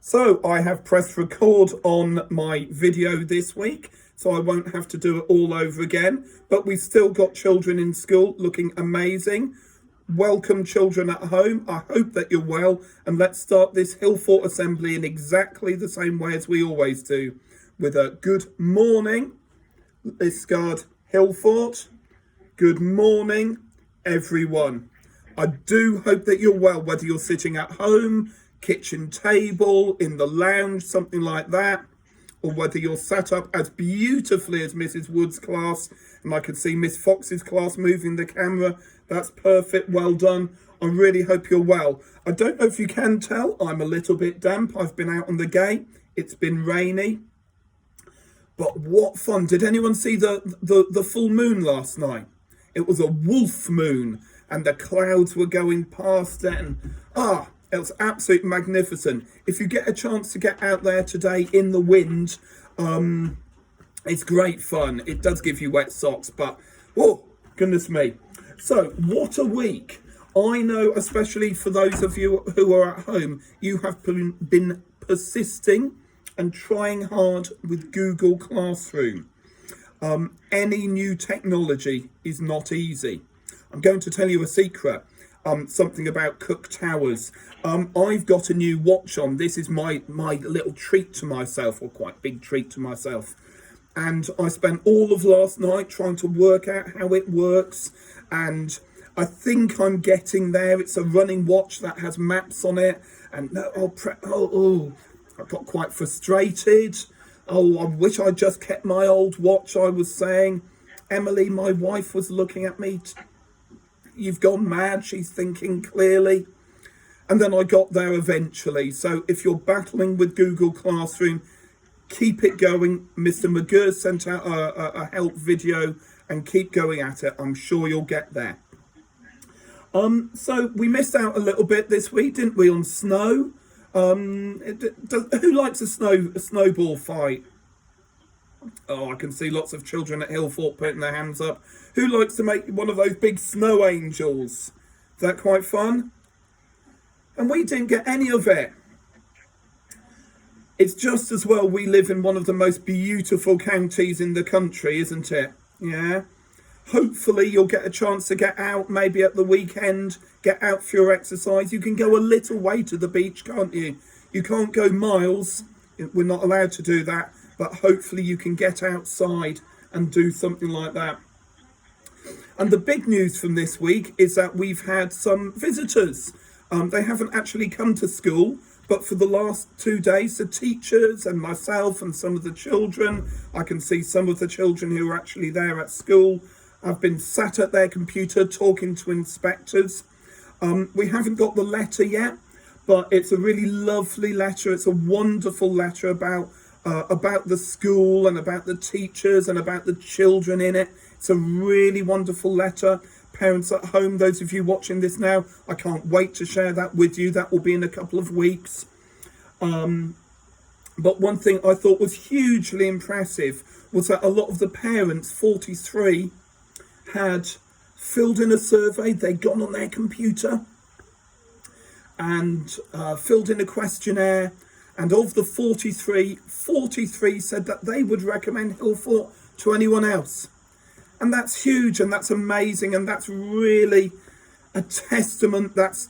So I have pressed record on my video this week, so I won't have to do it all over again. But we've still got children in school looking amazing. Welcome children at home. I hope that you're well, and let's start this Hillfort assembly in exactly the same way as we always do, with a good morning, Liscard Hillfort. Good morning, everyone. I do hope that you're well, whether you're sitting at home, kitchen table, in the lounge, something like that, or whether you're sat up as beautifully as Mrs. Wood's class, and I can see Miss Fox's class moving the camera. That's perfect, well done. I really hope you're well. I don't know if you can tell, I'm a little bit damp. I've been out on the gate, it's been rainy, but what fun. Did anyone see the full moon last night? It was a wolf moon, and the clouds were going past it, and it was absolutely magnificent. If you get a chance to get out there today in the wind, it's great fun. It does give you wet socks, but oh, goodness me. So, what a week. I know, especially for those of you who are at home, you have been persisting and trying hard with Google Classroom. Any new technology is not easy. I'm going to tell you a secret. Something about Cook Towers. I've got a new watch on. This is my little treat to myself, or quite big treat to myself. And I spent all of last night trying to work out how it works. And I think I'm getting there. It's a running watch that has maps on it. And I got quite frustrated. I wish I just kept my old watch, I was saying. Emily, my wife, was looking at me. You've gone mad, she's thinking clearly. And then I got there eventually. So if you're battling with Google Classroom, keep it going. Mr. McGurr sent out a help video, and keep going at it. I'm sure you'll get there. So we missed out a little bit this week, didn't we, on snow? Who likes a snowball fight? Oh, I can see lots of children at Hillfort putting their hands up. Who likes to make one of those big snow angels? Is that quite fun? And we didn't get any of it. It's just as well we live in one of the most beautiful counties in the country, isn't it? Yeah. Hopefully you'll get a chance to get out, maybe at the weekend, get out for your exercise. You can go a little way to the beach, can't you? You can't go miles. We're not allowed to do that. But hopefully you can get outside and do something like that. And the big news from this week is that we've had some visitors. They haven't actually come to school, but for the last 2 days, the teachers and myself and some of the children, I can see some of the children who are actually there at school, have been sat at their computer talking to inspectors. We haven't got the letter yet, but it's a really lovely letter. It's a wonderful letter about the school and about the teachers and about the children in it. It's a really wonderful letter. Parents at home, those of you watching this now, I can't wait to share that with you. That will be in a couple of weeks. But one thing I thought was hugely impressive was that a lot of the parents, 43, had filled in a survey. They'd gone on their computer and filled in a questionnaire. And of the 43 said that they would recommend Hillfort to anyone else. And that's huge, and that's amazing, and that's really a testament. That's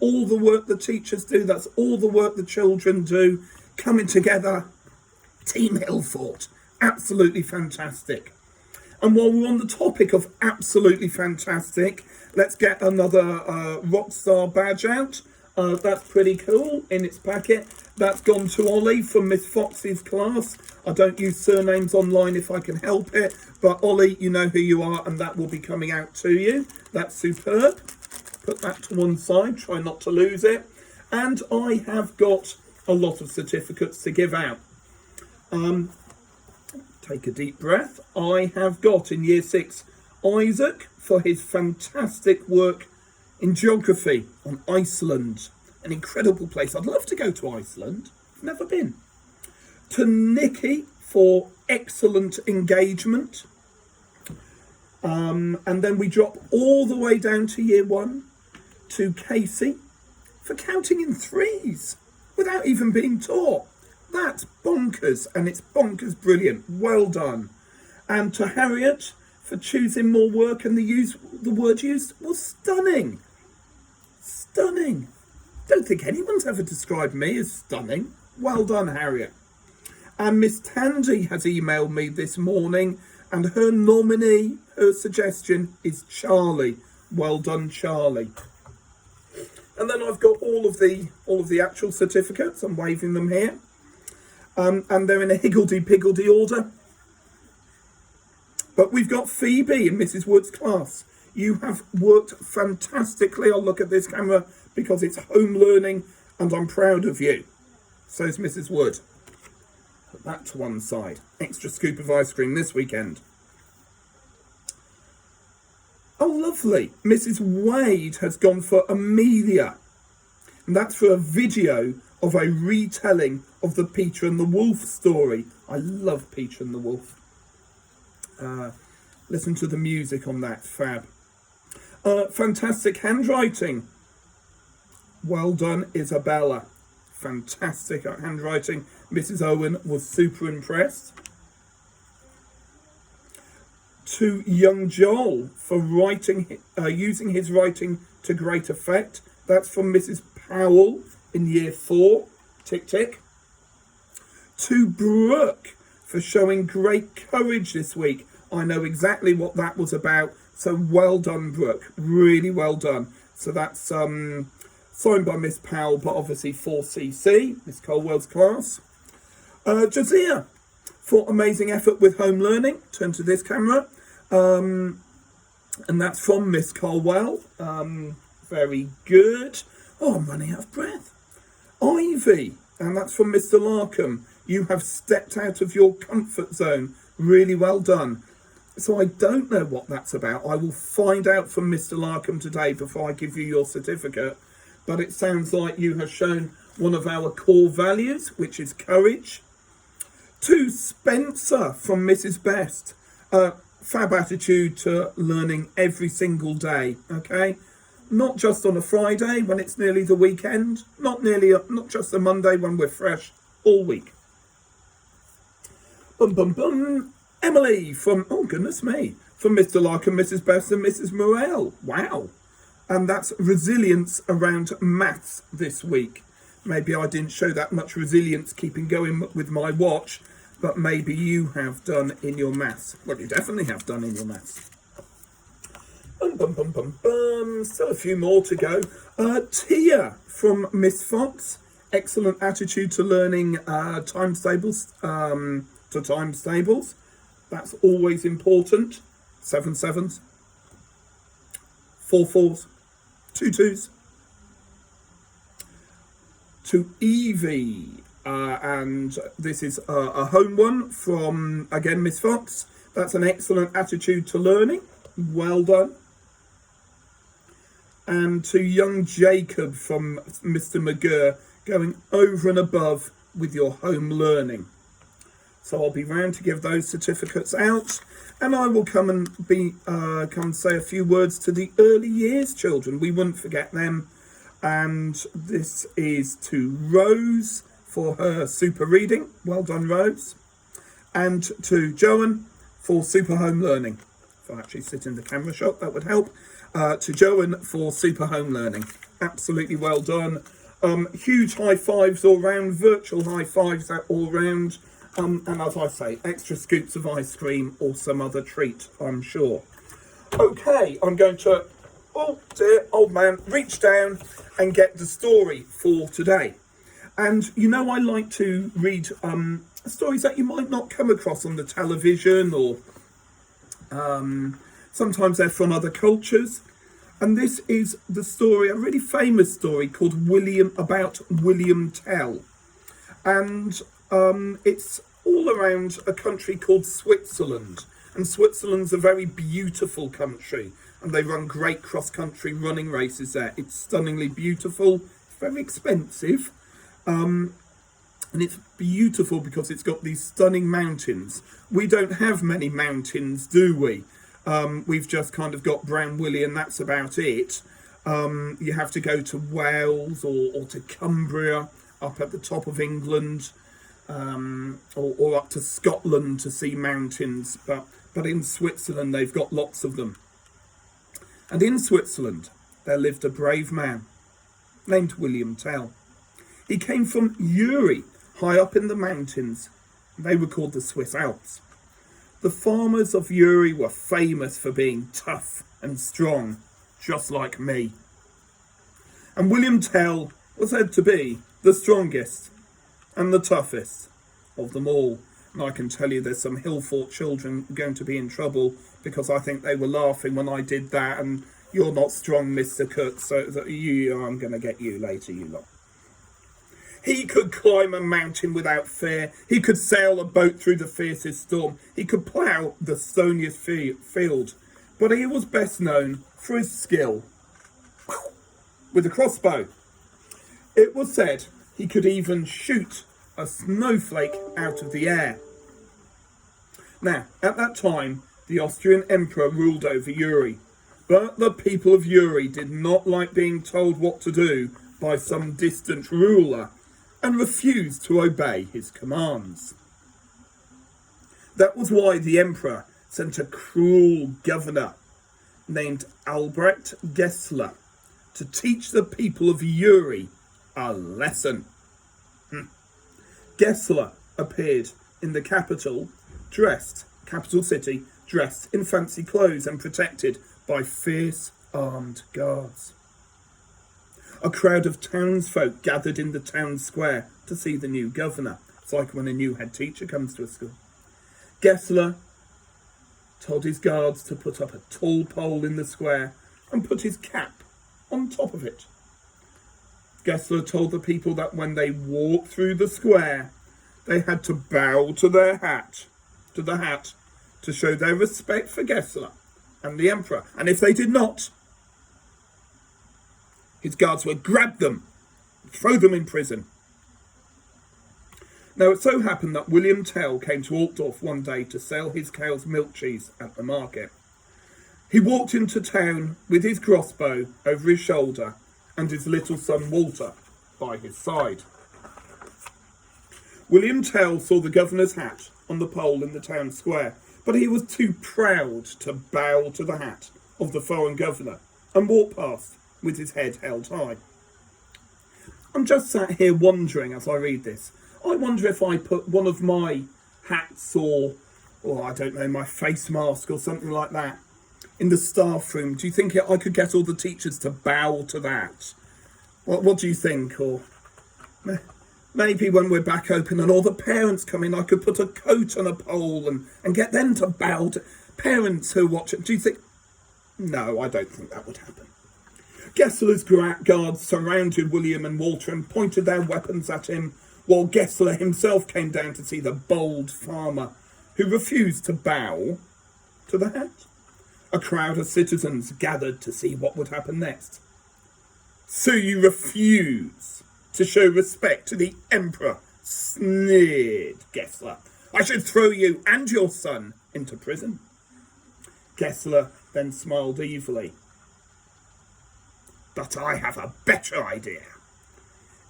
all the work the teachers do. That's all the work the children do. Coming together, Team Hillfort. Absolutely fantastic. And while we're on the topic of absolutely fantastic, let's get another Rockstar badge out. That's pretty cool in its packet. That's gone to Ollie from Miss Fox's class. I don't use surnames online if I can help it, but Ollie, you know who you are, and that will be coming out to you. That's superb. Put that to one side, try not to lose it. And I have got a lot of certificates to give out. Take a deep breath. I have got in Year 6 Isaac for his fantastic work in geography on Iceland. An incredible place. I'd love to go to Iceland. I've never been. To Nikki for excellent engagement. And then we drop all the way down to Year 1 to Casey for counting in threes. without even being taught. That's bonkers, and it's bonkers brilliant. Well done. And to Harriet for choosing more work, and the word used was stunning. Stunning. Don't think anyone's ever described me as stunning. Well done, Harriet. And Miss Tandy has emailed me this morning, and her nominee, her suggestion is Charlie. Well done, Charlie. And then I've got all of the actual certificates. I'm waving them here, and they're in a higgledy-piggledy order. But we've got Phoebe in Mrs. Wood's class. You have worked fantastically. I'll look at this camera because it's home learning, and I'm proud of you. So's Mrs. Wood. Put that to one side. Extra scoop of ice cream this weekend. Oh, lovely. Mrs. Wade has gone for Amelia. And that's for a video of a retelling of the Peter and the Wolf story. I love Peter and the Wolf. Listen to the music on that. Fab. Fantastic handwriting. Well done, Isabella. Fantastic handwriting. Mrs. Owen was super impressed. To young Joel for writing, using his writing to great effect. That's from Mrs. Powell in year 4. Tick, tick. To Brooke for showing great courage this week. I know exactly what that was about. So well done, Brooke. Really well done. So that's signed by Miss Powell, but obviously 4cc, Miss Colwell's class. Jazia for amazing effort with home learning. Turn to this camera. And that's from Miss Colwell. Very good. Oh, I'm running out of breath. Ivy, and that's from Mr. Larkham. You have stepped out of your comfort zone. Really well done. So I don't know what that's about. I will find out from Mr. Larkham today before I give you your certificate. But it sounds like you have shown one of our core values, which is courage. To Spencer from Mrs. Best. Fab attitude to learning every single day, okay? Not just on a Friday when it's nearly the weekend. Not just a Monday when we're fresh all week. Bum, bum, bum. Emily from, oh goodness me, from Mr. Larkham, Mrs. Best and Mrs. Morel. Wow. And that's resilience around maths this week. Maybe I didn't show that much resilience keeping going with my watch, but maybe you have done in your maths. Well, you definitely have done in your maths. Bum, bum, bum, bum, bum. Still a few more to go. Tia from Miss Fox. Excellent attitude to learning times tables. That's always important. 7 7s, 4 4s, 2 2s. To Evie, and this is a home one from, again, Miss Fox. That's an excellent attitude to learning. Well done. And to young Jacob from Mr. McGurr, going over and above with your home learning. So I'll be round to give those certificates out, and I will come and say a few words to the early years children. We wouldn't forget them. And this is to Rose for her super reading. Well done, Rose. And to Joan for super home learning. If I actually sit in the camera shot, that would help. To Joan for super home learning. Absolutely well done. Huge high fives all round, virtual high fives all round. And as I say, extra scoops of ice cream or some other treat, I'm sure. Okay, I'm going to, oh dear, old man, reach down and get the story for today. And you know, I like to read stories that you might not come across on the television, or sometimes they're from other cultures. And this is the story, a really famous story called about William Tell. And it's all around a country called Switzerland. And Switzerland's a very beautiful country. And they run great cross-country running races there. It's stunningly beautiful. It's very expensive. And it's beautiful because it's got these stunning mountains. We don't have many mountains, do we? We've just kind of got Brown Willy and that's about it. You have to go to Wales or to Cumbria up at the top of England, or up to Scotland to see mountains, but in Switzerland they've got lots of them. And in Switzerland there lived a brave man named William Tell. He came from Uri, high up in the mountains. They were called the Swiss Alps. The farmers of Uri were famous for being tough and strong, just like me. And William Tell was said to be the strongest and the toughest of them all. And I can tell you there's some Hillfort children going to be in trouble because I think they were laughing when I did that, and you're not strong, Mr. Cook, so I'm going to get you later, you lot. He could climb a mountain without fear. He could sail a boat through the fiercest storm. He could plough the stoniest field. But he was best known for his skill with a crossbow. It was said he could even shoot a snowflake out of the air. Now, at that time, the Austrian emperor ruled over Uri. But the people of Uri did not like being told what to do by some distant ruler, and refused to obey his commands. That was why the emperor sent a cruel governor named Albrecht Gessler to teach the people of Uri a lesson. Gessler appeared in the capital city, dressed in fancy clothes and protected by fierce armed guards. A crowd of townsfolk gathered in the town square to see the new governor. It's like when a new head teacher comes to a school. Gessler told his guards to put up a tall pole in the square and put his cap on top of it. Gessler told the people that when they walked through the square, they had to bow to the hat, to show their respect for Gessler and the emperor. And if they did not, his guards would grab them, throw them in prison. Now it so happened that William Tell came to Altdorf one day to sell his cow's milk cheese at the market. He walked into town with his crossbow over his shoulder and his little son Walter by his side. William Tell saw the governor's hat on the pole in the town square, but he was too proud to bow to the hat of the foreign governor and walked past with his head held high. I'm just sat here wondering as I read this. I wonder if I put one of my hats or I don't know, my face mask or something like that in the staff room. Do you think I could get all the teachers to bow to that? What do you think? Or maybe when we're back open and all the parents come in, I could put a coat on a pole and get them to bow to parents who watch it. Do you think? No, I don't think that would happen. Gessler's guards surrounded William and Walter and pointed their weapons at him, while Gessler himself came down to see the bold farmer who refused to bow to the hat. A crowd of citizens gathered to see what would happen next. "So you refuse to show respect to the emperor?" sneered Gessler. "I should throw you and your son into prison." Gessler then smiled evilly. "But I have a better idea.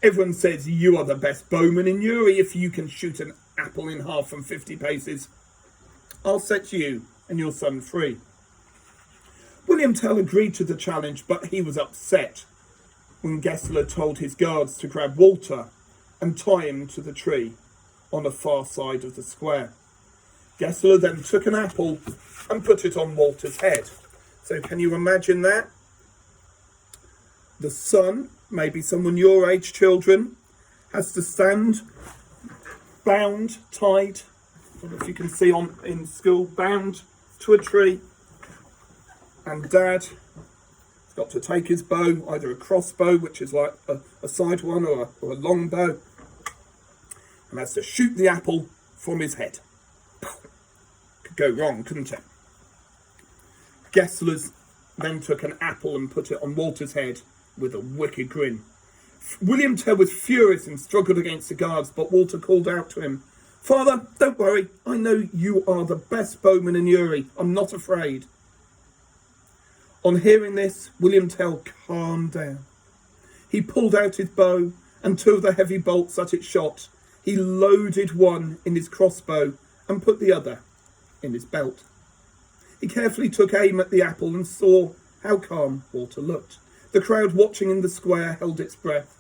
Everyone says you are the best bowman in Uri if you can shoot an apple in half from 50 paces. I'll set you and your son free." William Tell agreed to the challenge, but he was upset when Gessler told his guards to grab Walter and tie him to the tree on the far side of the square. Gessler then took an apple and put it on Walter's head. So can you imagine that? The son, maybe someone your age, children, has to stand bound, tied, I don't know if you can see in school, bound to a tree. And Dad has got to take his bow, either a crossbow, which is like a side one, or a long bow, and has to shoot the apple from his head. Could go wrong, couldn't it? Gessler then took an apple and put it on Walter's head with a wicked grin. William Tell was furious and struggled against the guards, but Walter called out to him, "Father, don't worry. I know you are the best bowman in Uri. I'm not afraid." On hearing this, William Tell calmed down. He pulled out his bow and two of the heavy bolts that it shot, he loaded one in his crossbow and put the other in his belt. He carefully took aim at the apple and saw how calm Walter looked. The crowd watching in the square held its breath.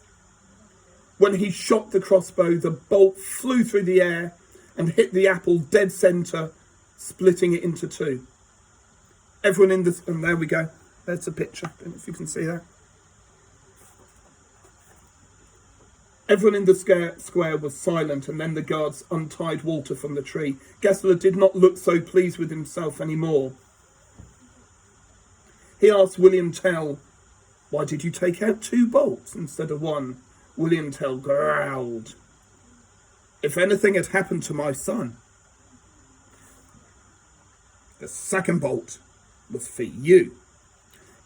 When he shot the crossbow, the bolt flew through the air and hit the apple dead centre, splitting it into two. Everyone in the... and there we go. There's a picture. I don't know if you can see that. Everyone in the square was silent, and then the guards untied Walter from the tree. Gessler did not look so pleased with himself anymore. He asked William Tell, "Why did you take out two bolts instead of one?" William Tell growled, "If anything had happened to my son, the second bolt was for you."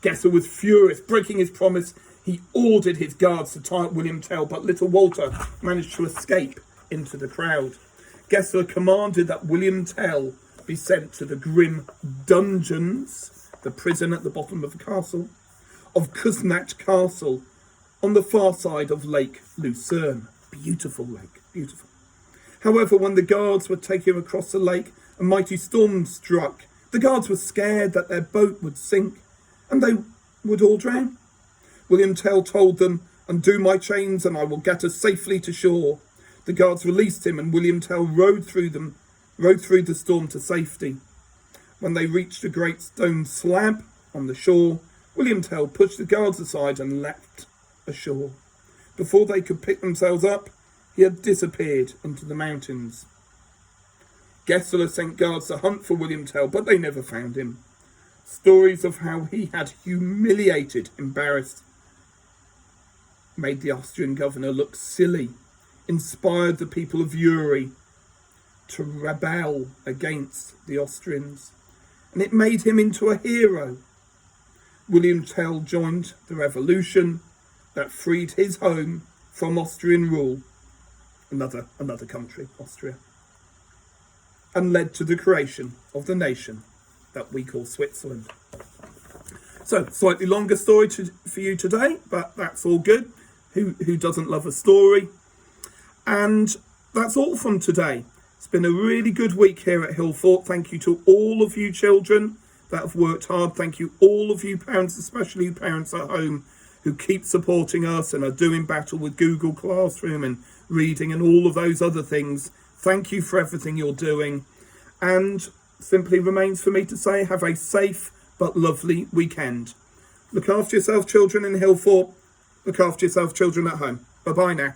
Gessler was furious, breaking his promise. He ordered his guards to tie up William Tell, but little Walter managed to escape into the crowd. Gessler commanded that William Tell be sent to the grim dungeons, the prison at the bottom of the castle, of Kuznach Castle, on the far side of Lake Lucerne. Beautiful lake, beautiful. However, when the guards were taking him across the lake, a mighty storm struck. The guards were scared that their boat would sink, and they would all drown. William Tell told them, "Undo my chains and I will get us safely to shore." The guards released him, and William Tell rowed through the storm to safety. When they reached a great stone slab on the shore, William Tell pushed the guards aside and leapt ashore. Before they could pick themselves up, he had disappeared into the mountains. Gessler sent guards to hunt for William Tell, but they never found him. Stories of how he had embarrassed, made the Austrian governor look silly, inspired the people of Uri to rebel against the Austrians, and it made him into a hero. William Tell joined the revolution that freed his home from Austrian rule, another country, Austria, and led to the creation of the nation that we call Switzerland. So, slightly longer story for you today, but that's all good. Who doesn't love a story? And that's all from today. It's been a really good week here at Hillfort. Thank you to all of you children that have worked hard. Thank you all of you parents, especially you parents at home, who keep supporting us and are doing battle with Google Classroom and reading and all of those other things. Thank you for everything you're doing. And simply remains for me to say, have a safe but lovely weekend. Look after yourself, children in Hillfort. Look after yourself, children at home. Bye-bye now.